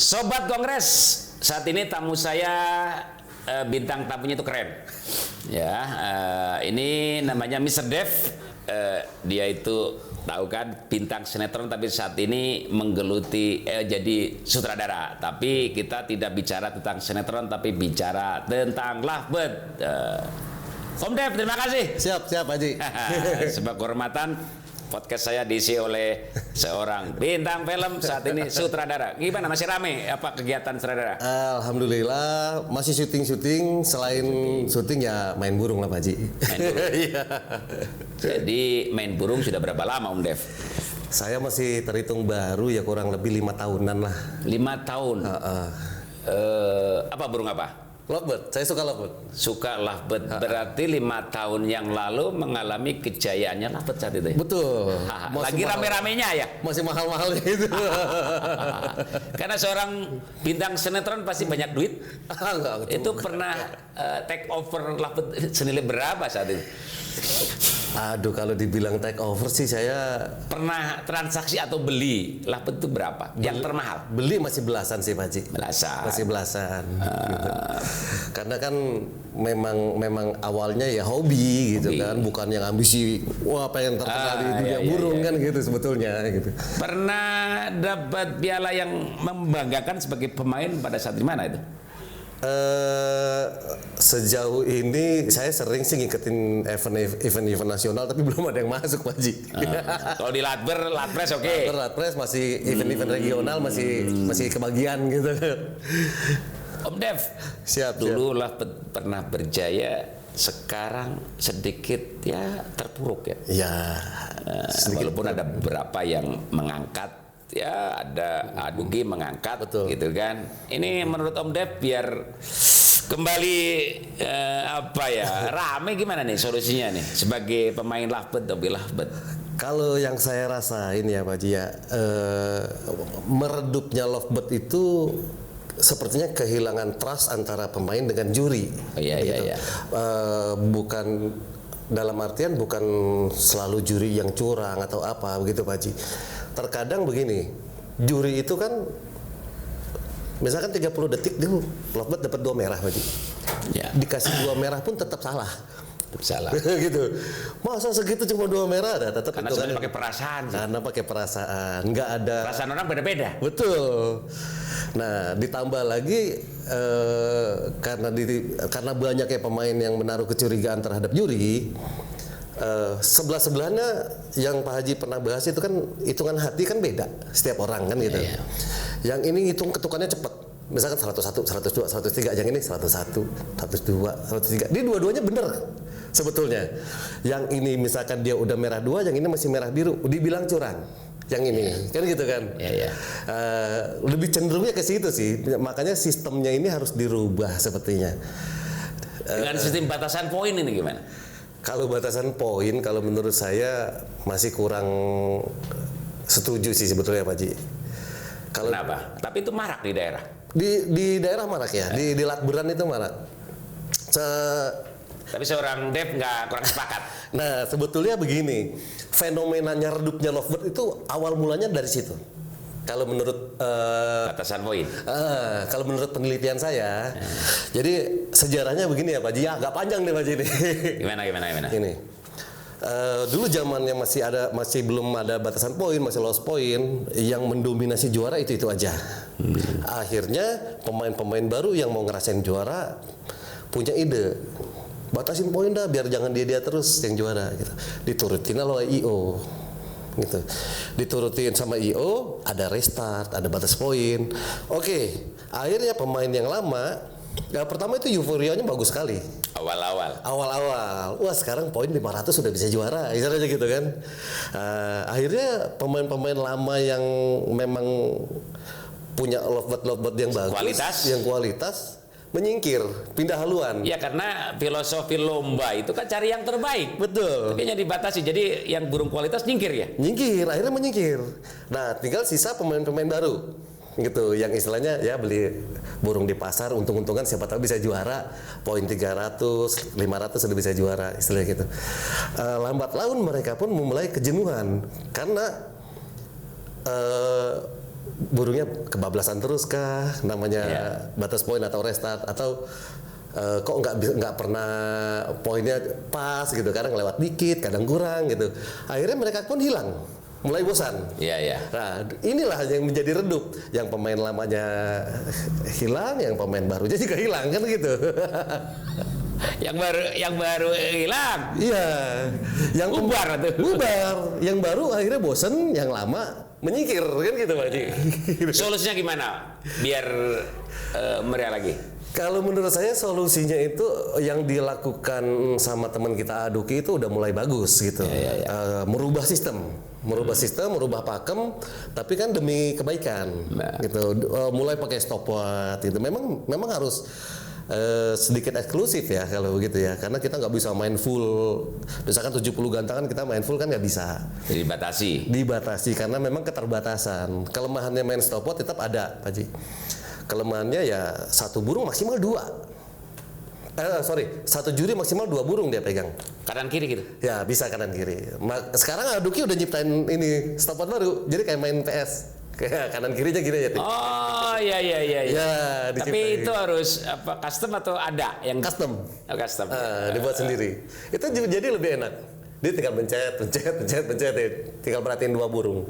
Sobat Kongres, saat ini tamu saya bintang tamunya itu keren. Ya, ini namanya Mr. Dev. Dia itu tahu kan bintang sinetron, tapi saat ini menggeluti jadi sutradara. Tapi kita tidak bicara tentang sinetron, tapi bicara tentang Lovebird. Om Dev, terima kasih. Siap Haji. Sebuah kehormatan, podcast saya diisi oleh seorang bintang film, saat ini sutradara. Gimana, masih rame apa kegiatan sutradara? Alhamdulillah masih syuting. Selain syuting ya main burung lah Pak Haji. Main burung. Iya. Jadi main burung sudah berapa lama Om Dev? Saya masih terhitung baru ya, kurang lebih 5 tahunan lah. 5 tahun. Apa burung apa? Lovebird, saya suka Lovebird. Suka Lovebird. Berarti 5 tahun yang lalu mengalami kejayaannya Lovebird saat itu. Betul. Lagi rame-ramenya ya. Masih mahal-mahalnya itu. Karena seorang bintang sinetron pasti banyak duit. Enggak, itu pernah take over Lovebird senilai berapa saat itu? Aduh, kalau dibilang take over sih saya pernah transaksi atau beli Lovebird itu berapa? Yang termahal? Beli masih belasan sih Pak Haji. Belasan. Masih belasan. Gitu. Karena kan memang awalnya ya hobi gitu kan, bukan yang ambisi wah pengen terkenal di dunia burung kan gitu sebetulnya gitu. Pernah dapat piala yang membanggakan sebagai pemain pada saat di mana itu? Sejauh ini saya sering sih ngikutin event nasional, tapi belum ada yang masuk Pak Haji. Kalau di Latpres oke. Latpres masih event regional masih kebagian gitu. Om Dev, dulu lah pernah berjaya, sekarang sedikit ya terpuruk ya. Ya. Walaupun ada beberapa yang mengangkat. Ya ada Adugi mengangkat. Betul. Gitu kan. Ini menurut Om Dev biar kembali rame gimana nih solusinya nih sebagai pemain Lovebird atau Lovebird? Kalau yang saya rasain ya Pak Ji ya, meredupnya Lovebird itu sepertinya kehilangan trust antara pemain dengan juri. Iya. Bukan dalam artian bukan selalu juri yang curang atau apa begitu Pak Ji. Terkadang begini, juri itu kan misalkan 30 detik dia Lovebird dapat 2 merah Pak Ji. Ya. Dikasih 2 merah pun tetap salah. Gitu. Masa segitu cuma 2 merah ada tetap. Karena sebenarnya pakai perasaan. Karena pakai perasaan, nggak ada. Perasaan orang beda-beda. Betul. Nah, ditambah lagi karena banyaknya pemain yang menaruh kecurigaan terhadap juri. Sebelahnya yang Pak Haji pernah bahas itu kan hitungan hati kan beda setiap orang kan gitu. Iya. Yang ini hitung ketukannya cepat. Misalkan 101, 102, 103, yang ini 101, 102, 103. Dia dua-duanya bener sebetulnya. Yang ini misalkan dia udah merah 2, yang ini masih merah biru, dibilang curang. Yang ini, kan gitu kan? Iya. Lebih cenderungnya ke situ sih. Makanya sistemnya ini harus dirubah sepertinya. Dengan sistem batasan poin ini gimana? Kalau batasan poin, kalau menurut saya masih kurang setuju sih sebetulnya Pak Ji. Kenapa? Tapi itu marak di daerah. Di daerah marak ya, di Latberan itu marak. Tapi seorang Dev nggak kurang sepakat. Nah sebetulnya begini, fenomenanya redupnya Lovebird itu awal mulanya dari situ. Kalau menurut batasan poin. Kalau menurut penelitian saya, jadi sejarahnya begini ya Pak Ji, agak panjang nih Pak Ji ini. Gimana? Ini. Dulu zamannya masih belum ada batasan poin, masih lost point, yang mendominasi juara itu aja. Akhirnya pemain-pemain baru yang mau ngerasain juara punya ide, batasin poin dah biar jangan dia terus yang juara gitu. Diturutin oleh IO gitu. Diturutin sama IO, ada restart, ada batas poin. Oke, akhirnya pemain yang lama pertama itu euforianya bagus sekali. Awal-awal. Wah, sekarang poin 500 sudah bisa juara. Misalnya gitu kan. Akhirnya pemain-pemain lama yang memang punya Lovebird yang bagus, yang kualitas menyingkir, pindah haluan. Ya karena filosofi lomba itu kan cari yang terbaik. Betul. Makanya dibatasi. Jadi yang burung kualitas nyingkir ya? Nyingkir, akhirnya menyingkir. Nah, tinggal sisa pemain-pemain baru. Gitu, yang istilahnya ya beli burung di pasar, untung-untungan siapa tahu bisa juara, poin 300, 500 sudah bisa juara, istilahnya gitu. Lambat laun mereka pun memulai kejenuhan karena burungnya kebablasan terus kah, namanya batas poin atau restart, atau kok nggak pernah poinnya pas gitu, kadang lewat dikit, kadang kurang gitu. Akhirnya mereka pun hilang, mulai bosan. Iya. Nah, inilah yang menjadi redup, yang pemain lamanya hilang, yang pemain barunya juga hilang kan gitu. Yang baru hilang. Iya, yang bubar tuh. Bubar, yang baru akhirnya bosan, yang lama menyingkir kan gitu Pak Haji. Solusinya gimana biar meriah lagi? Kalau menurut saya solusinya itu yang dilakukan sama teman kita Aduki itu udah mulai bagus gitu. Merubah sistem, merubah pakem, tapi kan demi kebaikan gitu. Mulai pakai stopwatch gitu. Memang harus sedikit eksklusif ya kalau begitu ya, karena kita nggak bisa main full, misalkan 70 gantangan kita main full kan nggak bisa. Dibatasi karena memang keterbatasan. Kelemahannya main stopwatch tetap ada Pak Haji. Kelemahannya ya satu burung maksimal 2. Satu juri maksimal 2 burung dia pegang. Kanan kiri gitu? Ya bisa kanan kiri. Sekarang Aduki udah nyiptain ini stopwatch baru, jadi kayak main PS. Kayak kanan kirinya gini ya. Oh iya. Ya, tapi itu harus custom atau ada yang custom? Custom. Dibuat sendiri. Itu jadi lebih enak. Dia tinggal pencet, tinggal perhatiin 2 burung.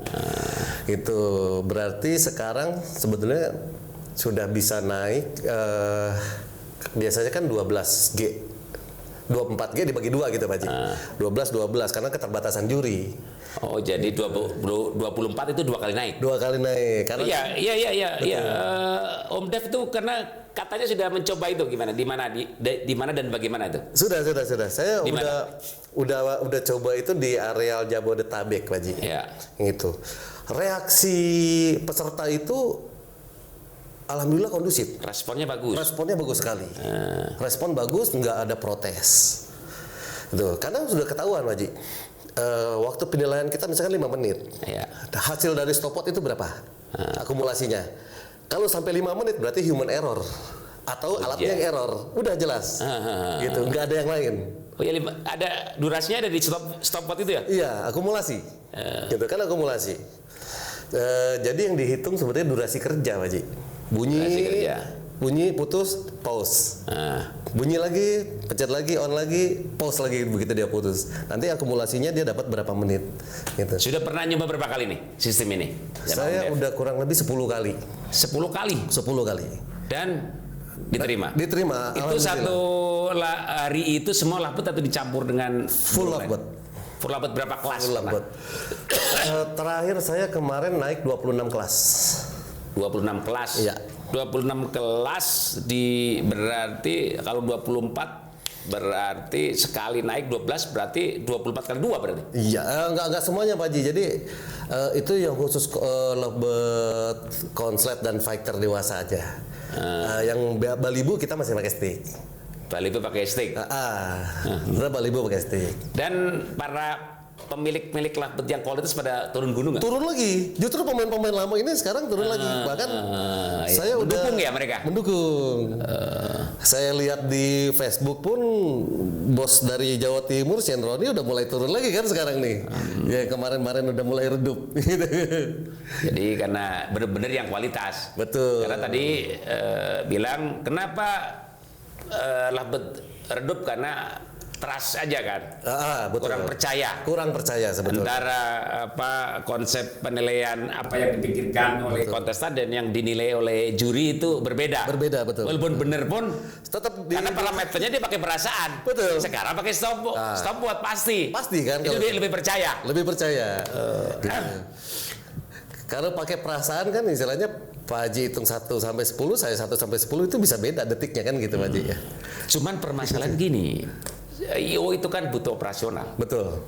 Itu berarti sekarang sebetulnya sudah bisa naik, biasanya kan 12G, 24G dibagi 2 gitu Pak Haji. 12 karena keterbatasan juri. Oh jadi 24 itu 2 kali naik? 2 kali naik. Karena iya. Om Dev itu karena katanya sudah mencoba itu gimana? Di mana dan bagaimana itu? Sudah. Saya udah coba itu di areal Jabodetabek Pak Haji. Iya. Gitu. Reaksi peserta itu alhamdulillah kondusif. Responnya bagus sekali. Respon bagus, nggak ada protes. Gitu. Karena sudah ketahuan, Pak Haji. Waktu penilaian kita misalkan 5 menit. Ya. Hasil dari stopwatch itu berapa? Akumulasinya. Kalau sampai 5 menit berarti human error atau alatnya yang error. Udah jelas. Gitu, nggak ada yang lain. Oh ya, ada durasinya ada di stopwatch itu ya? Iya, akumulasi. Gitu kan akumulasi. Jadi yang dihitung sebenarnya durasi kerja, Pak Haji. Bunyi putus, pause. Bunyi lagi, pencet lagi, on lagi, pause lagi, begitu dia putus. Nanti akumulasinya dia dapat berapa menit. Gitu. Sudah pernah nyoba berapa kali nih sistem ini? Saya udah kurang lebih 10 kali. 10 kali? 10 kali. Dan diterima? Diterima. Itu satu hari itu semua laput atau dicampur dengan full laput? Full laput berapa kelas? Full laput. Terakhir saya kemarin naik 26 kelas. 26 kelas. Iya. 26 kelas berarti kalau 24 berarti sekali naik 12 berarti 24 kali 2 berarti. Iya, enggak semuanya Pak Haji. Jadi itu yang khusus lovebird, konslet dan fighter dewasa aja. Yang balibu kita masih pakai stick. Balibu pakai stick. Balibu pakai stick. Dan para pemilik lovebird yang kualitas pada turun gunung nggak? Turun lagi. Justru pemain-pemain lama ini sekarang turun lagi. Bahkan saya mendukung udah ya mereka. Mendukung. Saya lihat di Facebook pun bos dari Jawa Timur, Sendroni udah mulai turun lagi kan sekarang nih. Ya kemarin-kemarin udah mulai redup. Jadi karena benar-benar yang kualitas. Betul. Karena tadi bilang kenapa lovebird redup karena trust aja kan, betul. Kurang percaya sebetulnya. Antara konsep penilaian apa yang dipikirkan oleh kontestan dan yang dinilai oleh juri itu berbeda. Betul. Walaupun benar pun tetap karena parameternya dia pakai perasaan. Betul. Sekarang pakai stopwatch pasti. Pasti kan. Itu dia lebih percaya. Kalau pakai perasaan kan istilahnya Pak Haji hitung 1 sampai 10, saya 1 sampai 10 itu bisa beda detiknya kan gitu Pak Haji ya. Cuman permasalahan gini. IO itu kan butuh operasional. Betul.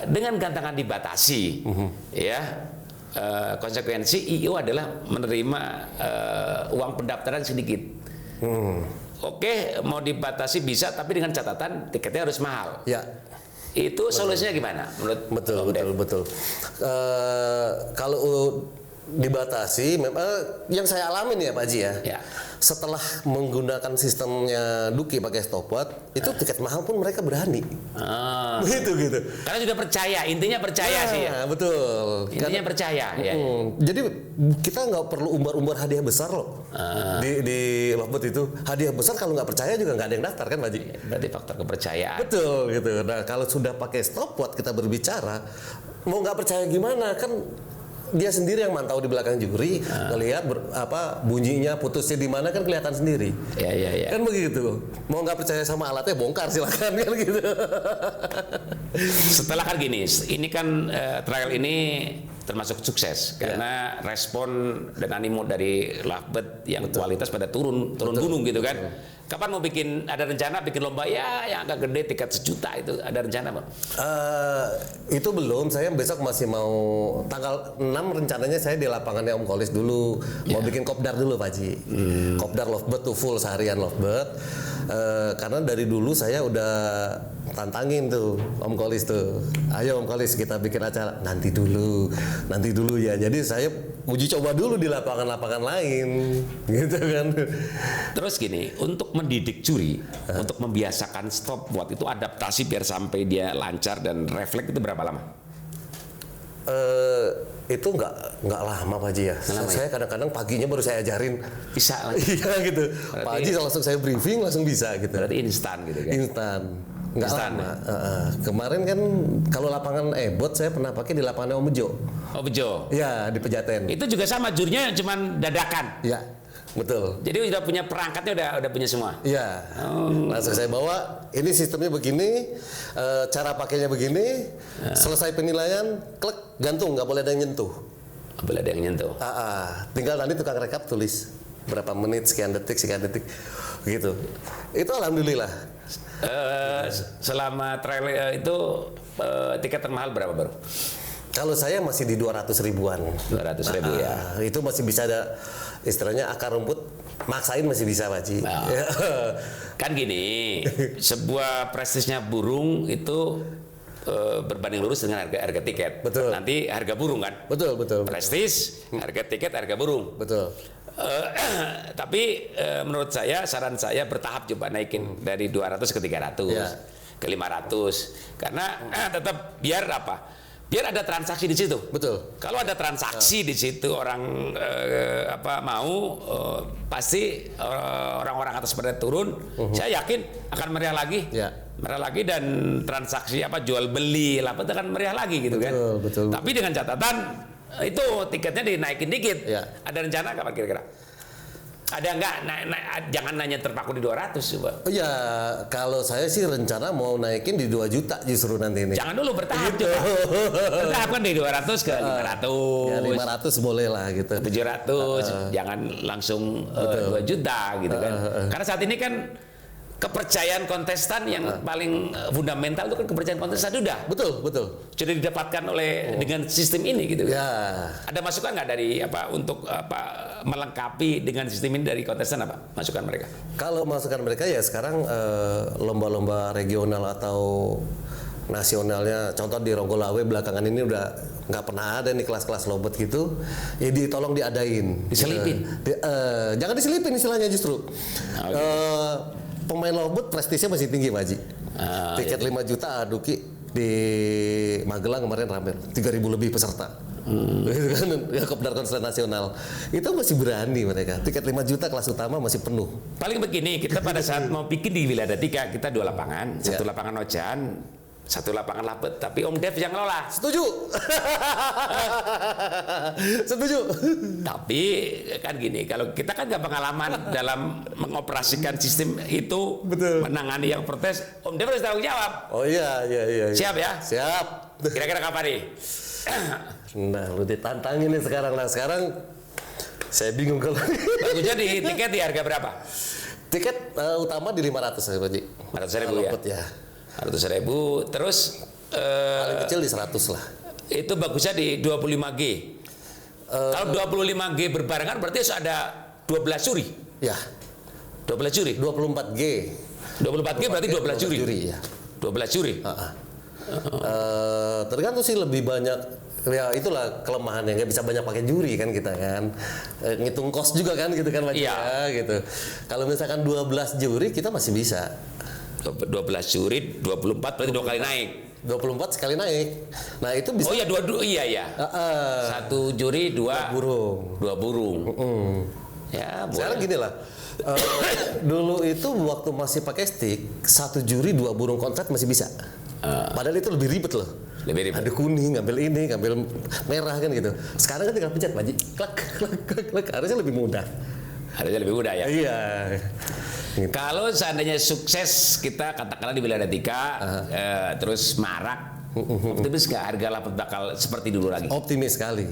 Dengan gantangan dibatasi, konsekuensi IO adalah menerima uang pendaftaran sedikit. Oke, mau dibatasi bisa, tapi dengan catatan tiketnya harus mahal. Ya. Itu solusinya gimana? Menurut betul. Kalau Dibatasi. Yang saya alamin ya Pak Haji ya. Ya. Setelah menggunakan sistemnya Duki pakai stopwatch, itu tiket mahal pun mereka berani. Gitu. Karena sudah percaya, intinya percaya sih ya. Betul. Intinya percaya. Ya. Jadi kita nggak perlu umbar-umbar hadiah besar loh. Di Lovebird itu hadiah besar, kalau nggak percaya juga nggak ada yang daftar kan Pak Haji. Berarti faktor kepercayaan. Betul gitu. Nah kalau sudah pakai stopwatch kita berbicara, mau nggak percaya gimana kan? Dia sendiri yang mantau di belakang juri, ngelihat bunyinya, putusnya di mana kan kelihatan sendiri. Ya. Kan begitu. Mau nggak percaya sama alatnya bongkar silakan kan gitu. Setelah kan gini, ini kan trial ini termasuk sukses karena respon dan animo dari Lovebird yang kualitas pada turun gunung gitu kan. Kapan mau ada rencana bikin lomba ya yang agak gede tiket 1 juta itu, ada rencana Bang? Itu belum, saya besok masih mau tanggal 6 rencananya saya di lapangannya Om Kolis dulu mau bikin kopdar dulu Pak Haji. Kopdar Lovebird tuh full seharian Lovebird. Karena dari dulu saya udah tantangin tuh Om Kolis tuh, ayo Om Kolis kita bikin acara, nanti dulu ya. Jadi saya uji coba dulu di lapangan-lapangan lain gitu kan. Terus gini, untuk mendidik juri, untuk membiasakan stopwatch itu adaptasi biar sampai dia lancar dan refleks itu berapa lama? Itu nggak lama Pak Haji ya. Saya kadang-kadang paginya baru saya ajarin. Bisa lah. Iya gitu. Berarti, Pak Haji langsung saya briefing langsung bisa gitu. Berarti instan gitu kan? Instan. Nggak lama. Kemarin kan kalau lapangan Ebot saya pernah pakai di lapangan Om Bejo. Oh Bejo. Iya di Pejaten. Itu juga sama, jurinya cuman dadakan. Iya. Betul. Jadi udah punya perangkatnya, udah punya semua. Iya. Langsung saya bawa. Ini sistemnya begini, cara pakainya begini. Selesai penilaian, klik, gantung, nggak boleh ada yang nyentuh. Nggak boleh ada yang nyentuh. Tinggal nanti tukang rekap tulis berapa menit, sekian detik, gitu. Itu alhamdulillah. Selama trial itu tiket termahal berapa baru? Kalau saya masih di 200 ribuan. 200 ribu ya. Itu masih bisa ada istilahnya akar rumput, maksain masih bisa Pak Haji. Kan gini, sebuah prestisnya burung itu berbanding lurus dengan harga tiket. Betul. Nanti harga burung kan? Betul. Prestis, harga tiket, harga burung. Betul. Tapi menurut saya, saran saya bertahap coba naikin dari 200 ke 300 ke 500 karena tetap biar apa? Biar ada transaksi di situ. Betul. Kalau ada transaksi di situ orang mau pasti orang-orang atas pada turun. Saya yakin akan meriah lagi. Meriah lagi dan transaksi jual beli itu akan meriah lagi gitu kan. Betul. Tapi dengan catatan itu tiketnya dinaikin dikit. Ada rencana kapan kira-kira? Ada nggak? Jangan nanya terpaku di 200 coba. Ya kalau saya sih rencana mau naikin di 2 juta justru nanti ini. Jangan dulu bertahap coba. Bertahap kan dari 200 ke 500. Ya 500 boleh lah gitu. 700. Jangan langsung 2 juta gitu kan. Karena saat ini kan kepercayaan kontestan yang paling fundamental itu kan kepercayaan kontestan udah. Betul. Sudah didapatkan dengan sistem ini gitu. Ya. Ada masukan nggak dari untuk melengkapi dengan sistem ini dari kontestan masukan mereka? Kalau masukan mereka ya sekarang lomba-lomba regional atau nasionalnya, contoh di Ronggolawe belakangan ini udah nggak pernah ada nih kelas-kelas lobet gitu, ya tolong diadain. Diselipin? Jangan diselipin istilahnya justru. Pemain lobet prestisnya masih tinggi Pak Haji. Tiket 5 juta Duki di Magelang kemarin rame 3.000 lebih peserta. Gitu kan, ya kopdar konser nasional itu masih berani mereka. Tiket 5 juta kelas utama masih penuh. Paling begini, kita pada saat mau bikin di Wiladatika kita 2 lapangan, 1 lapangan Ojan, 1 lapangan Lovebird, tapi Om Dev yang ngelola. Setuju. Setuju. Tapi kan gini, kalau kita kan nggak pengalaman dalam mengoperasikan sistem itu, betul, menangani yang protes, Om Dev harus tanggung jawab. Oh iya. Siap ya? Siap. Kira-kira kapan nih? Nah, lu ditantangin nih sekarang. Nah, sekarang saya bingung kalau. Bagusnya di tiket di harga berapa? Tiket utama di 500 ya, Pak Haji. 500.000 ya. 100.000, terus paling kecil di 100 lah. Itu bagusnya di 25G. Kalau 25G berbarengan berarti harus ada 12 juri. Ya. 12 juri. 24G. 24G berarti 12 juri. Ya. 12 juri. Tergantung sih lebih banyak Ya itulah kelemahannya, nggak bisa banyak pakai juri kan kita kan. Ngitung kos juga kan gitu kan Pak Ji, Iya. ya, gitu. Kalau misalkan 12 juri kita masih bisa. 12 juri 24 berarti 2 kali naik. 24 sekali naik. Nah, itu bisa. Oh iya, iya ya. Satu juri, dua burung. Dua burung. Ya, Sekarang boleh. gini lah. Dulu itu waktu masih pakai stick, satu juri 2 burung kontrak masih bisa. Padahal itu lebih ribet loh. Lebih ribet. Ada kuning, ngambil ini, ngambil merah kan gitu. Sekarang kan tinggal pencet Pak Ji. Klak, klak, klak, klak. Harusnya lebih mudah. Harusnya lebih mudah ya. Iya. Kalau seandainya sukses kita katakanlah di wilayah Tika, terus marak, optimis nggak harga lapet bakal seperti dulu lagi? Optimis sekali.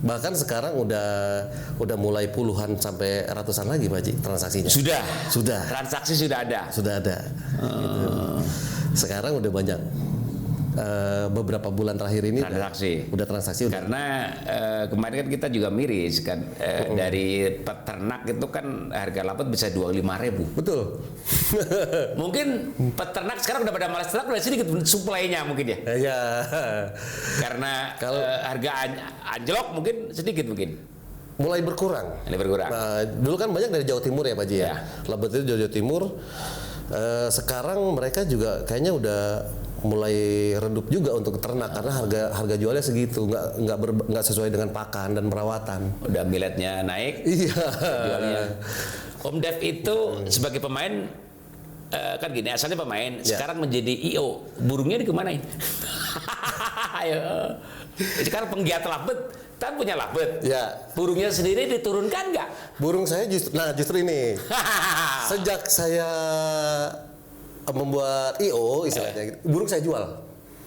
Bahkan sekarang udah mulai puluhan sampai ratusan lagi Pak Ji transaksinya. Sudah. Transaksi sudah ada. Sudah ada. Gitu. Sekarang udah banyak. Beberapa bulan terakhir ini udah transaksi. Karena kemarin kan kita juga miris kan dari peternak itu kan harga lapet bisa 25.000. Betul. Mungkin peternak sekarang udah pada malas ternak, udah sedikit supply-nya mungkin ya. Iya. Karena kalau harga anjlok mungkin sedikit mungkin. Mulai berkurang. Nah, dulu kan banyak dari Jawa Timur ya Pak Ji ya. Labet itu Jawa Timur. Sekarang mereka juga kayaknya udah mulai redup juga untuk ternak karena harga jualnya segitu, nggak sesuai dengan pakan dan perawatan. Udah milletnya naik. Iya. Jualnya. Om Dev itu sebagai pemain kan gini, asalnya pemain, sekarang menjadi IO. Burungnya dikemanain? Ayo. Sekarang penggiat labet, kan punya labet. Ya. Burungnya sendiri diturunkan nggak? Burung saya justru ini. Sejak saya membuat IO istilahnya, burung saya jual.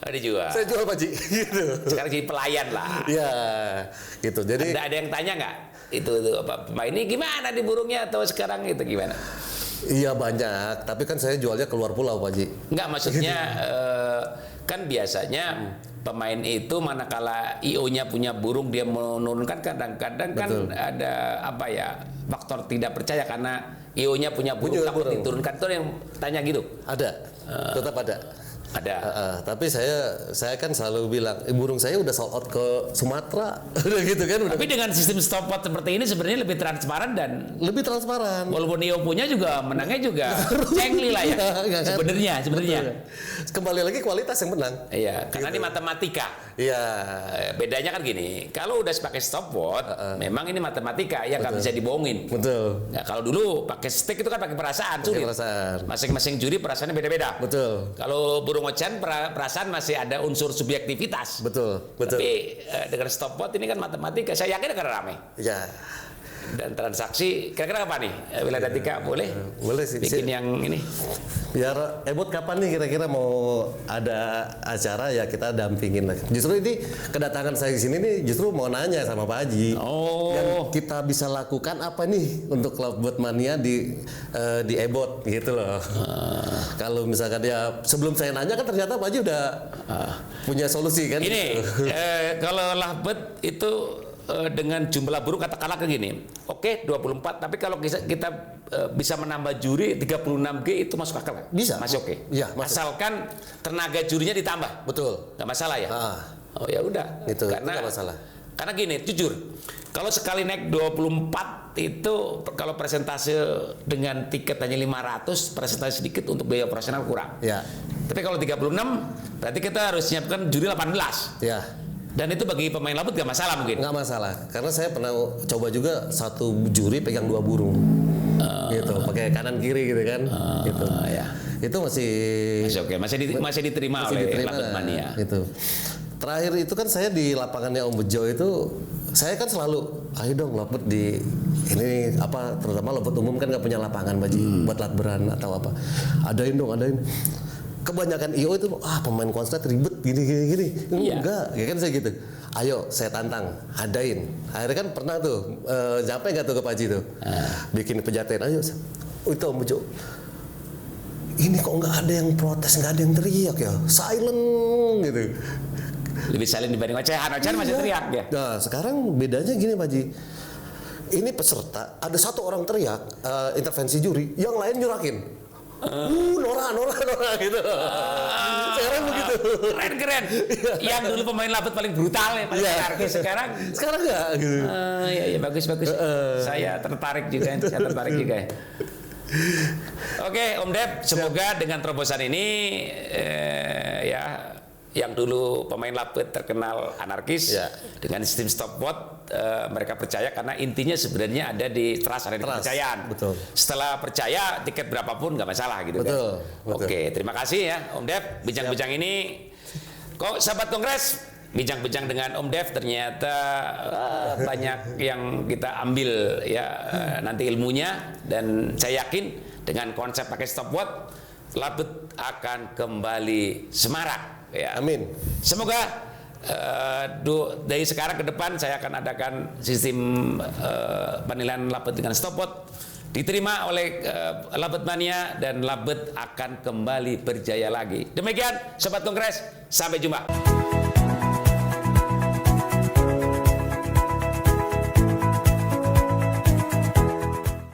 Dijual. Saya jual Pak Ji. Gitu. Sekarang jadi pelayan lah. Iya, gitu. Jadi ada yang tanya nggak? Itu apa pemain ini gimana di burungnya atau sekarang itu gimana? Iya banyak, tapi kan saya jualnya keluar pulau Pak Ji. Nggak, maksudnya kan biasanya pemain itu manakala IO-nya punya burung dia menurunkan, kadang-kadang kan ada apa ya, faktor tidak percaya karena IO-nya punya burung takut diturunkan. Itu yang tanya gitu. Ada, tetap ada. Ada. Tapi saya kan selalu bilang, burung saya udah sold out ke Sumatera, udah gitu kan. Tapi dengan sistem stop pot seperti ini sebenarnya lebih transparan dan lebih transparan. Walaupun IO punya juga menangnya juga cengli lah ya. Sebenarnya. Kembali lagi kualitas yang menang. Iya, karena ini matematika. Iya. Bedanya kan gini, kalau udah pakai stopwatch, memang ini matematika yang nggak bisa dibohongin. Betul. Nah, kalau dulu pakai stick itu kan pakai perasaan, sulit. Masing-masing juri perasaannya beda-beda. Betul. Kalau burung ocan perasaan masih ada unsur subjektivitas. Betul. Tapi dengan stopwatch ini kan matematika. Saya yakin akan ramai. Ya. Dan transaksi kira-kira apa nih? Wilayah Tika boleh? Boleh sih. Bikin yang ini. Biar Ebot kapan nih kira-kira mau ada acara ya kita dampingin lah. Justru ini kedatangan saya di sini nih justru mau nanya sama Pak Haji. Yang kita bisa lakukan apa nih untuk Lovebird Mania di Ebot gitu loh. Kalau misalkan ya sebelum saya nanya kan ternyata Pak Haji udah punya solusi kan. Ini kalau Lovebird itu dengan jumlah burung katakanlah kayak gini. Oke, 24, tapi kalau kita bisa menambah juri 36G itu masuk akal nggak? Bisa. Masih oke. Iya, masuk. Asalkan tenaga jurinya ditambah. Betul. Nggak masalah ya? Oh ya udah. Itu karena nggak masalah. Karena gini, jujur, kalau sekali naik 24 itu kalau presentase dengan tiket hanya 500, presentase sedikit untuk biaya operasional kurang. Ya. Tapi kalau 36, berarti kita harus siapkan juri 18. Ya. Dan itu bagi pemain labut gak masalah mungkin? Nggak masalah, karena saya pernah coba juga satu juri pegang 2 burung, gitu, pakai kanan kiri gitu kan, gitu. Ya. Itu masih oke, masih diterima oleh Lovebird Mania. Gitu. Terakhir itu kan saya di lapangannya Om Bejo itu, saya kan selalu, ayo dong Lovebird di ini apa, terutama Lovebird umum kan nggak punya lapangan Baji buat latberan atau apa, adain. Kebanyakan IO itu pemain konslet ribet gini. Enggak, ya kan saya gitu. Ayo saya tantang, adain. Akhirnya kan pernah tuh, sampai nggak tuh ke Pak Haji tuh, bikin pejaten. Ayo, itu Om Bejo. Ini kok nggak ada yang protes, nggak ada yang teriak ya, silent gitu. Lebih silent dibanding ocehan masih teriak ya. Nah sekarang bedanya gini Pak Haji. Ini peserta, ada satu orang teriak, intervensi juri, yang lain nyurakin. Nora gitu. Sekarang begitu. Keren. Yang dulu pemain labet paling brutal ya, paling anarkis, sekarang enggak gitu. Ya bagus. Saya tertarik juga. Oke, Om Dev, semoga dengan terobosan ini ya yang dulu pemain labet terkenal anarkis dengan sistem stopwatch mereka percaya karena intinya sebenarnya ada di trust, ada di kepercayaan. Betul. Setelah percaya tiket berapapun nggak masalah gitu betul. kan. Oke, terima kasih ya Om Dev bincang-bincang ini. Kok sahabat Kongres bincang-bincang dengan Om Dev ternyata banyak yang kita ambil ya nanti ilmunya, dan saya yakin dengan konsep pakai stopwatch labet akan kembali semarak. Ya. Amin. Semoga dari sekarang ke depan saya akan adakan sistem penilaian labet dengan stopwatch diterima oleh labet mania, dan labet akan kembali berjaya lagi. Demikian Sobat Kongres, sampai jumpa.